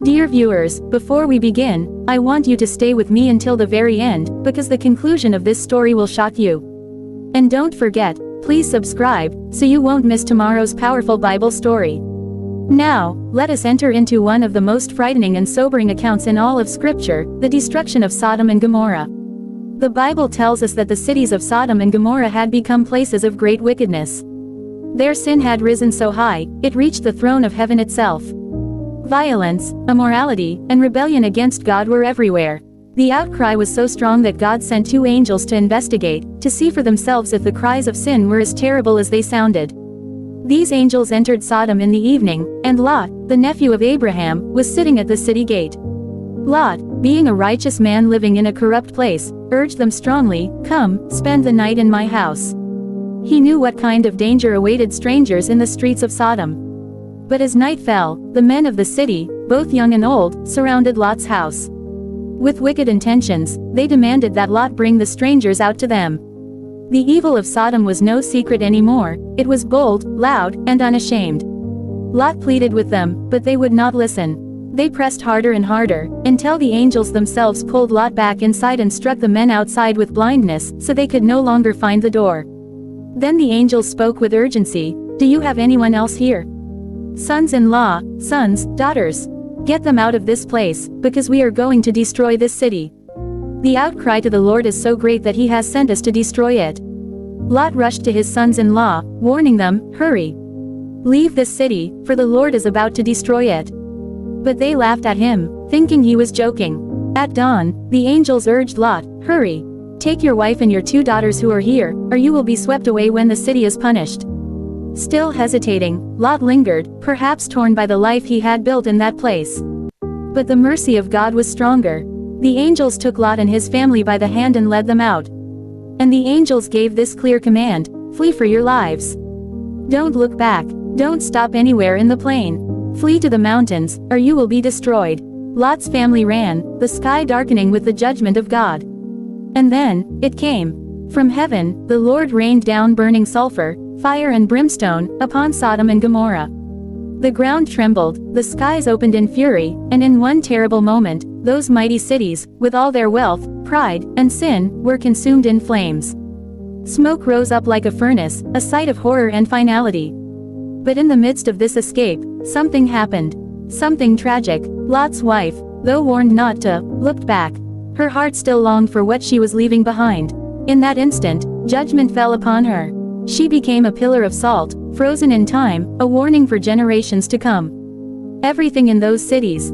Dear viewers, before we begin, I want you to stay with me until the very end, because the conclusion of this story will shock you. And don't forget, please subscribe, so you won't miss tomorrow's powerful Bible story. Now, let us enter into one of the most frightening and sobering accounts in all of Scripture, the destruction of Sodom and Gomorrah. The Bible tells us that the cities of Sodom and Gomorrah had become places of great wickedness. Their sin had risen so high, it reached the throne of heaven itself. Violence, immorality, and rebellion against God were everywhere. The outcry was so strong that God sent 2 angels to investigate, to see for themselves if the cries of sin were as terrible as they sounded. These angels entered Sodom in the evening, and Lot, the nephew of Abraham, was sitting at the city gate. Lot, being a righteous man living in a corrupt place, urged them strongly, "Come, spend the night in my house." He knew what kind of danger awaited strangers in the streets of Sodom. But as night fell, the men of the city, both young and old, surrounded Lot's house. With wicked intentions, they demanded that Lot bring the strangers out to them. The evil of Sodom was no secret anymore, it was bold, loud, and unashamed. Lot pleaded with them, but they would not listen. They pressed harder and harder, until the angels themselves pulled Lot back inside and struck the men outside with blindness, so they could no longer find the door. Then the angels spoke with urgency, "Do you have anyone else here? Sons-in-law, sons, daughters. Get them out of this place, because we are going to destroy this city. The outcry to the Lord is so great that he has sent us to destroy it." Lot rushed to his sons-in-law, warning them, "Hurry! Leave this city, for the Lord is about to destroy it." But they laughed at him, thinking he was joking. At dawn, the angels urged Lot, "Hurry! Take your wife and your 2 daughters who are here, or you will be swept away when the city is punished." Still hesitating, Lot lingered, perhaps torn by the life he had built in that place. But the mercy of God was stronger. The angels took Lot and his family by the hand and led them out. And the angels gave this clear command, "Flee for your lives. Don't look back, don't stop anywhere in the plain. Flee to the mountains, or you will be destroyed." Lot's family ran, the sky darkening with the judgment of God. And then, it came. From heaven, the Lord rained down burning sulfur, fire and brimstone, upon Sodom and Gomorrah. The ground trembled, the skies opened in fury, and in one terrible moment, those mighty cities, with all their wealth, pride, and sin, were consumed in flames. Smoke rose up like a furnace, a sight of horror and finality. But in the midst of this escape, something happened. Something tragic. Lot's wife, though warned not to, looked back. Her heart still longed for what she was leaving behind. In that instant, judgment fell upon her. She became a pillar of salt, frozen in time, a warning for generations to come. Everything in those cities,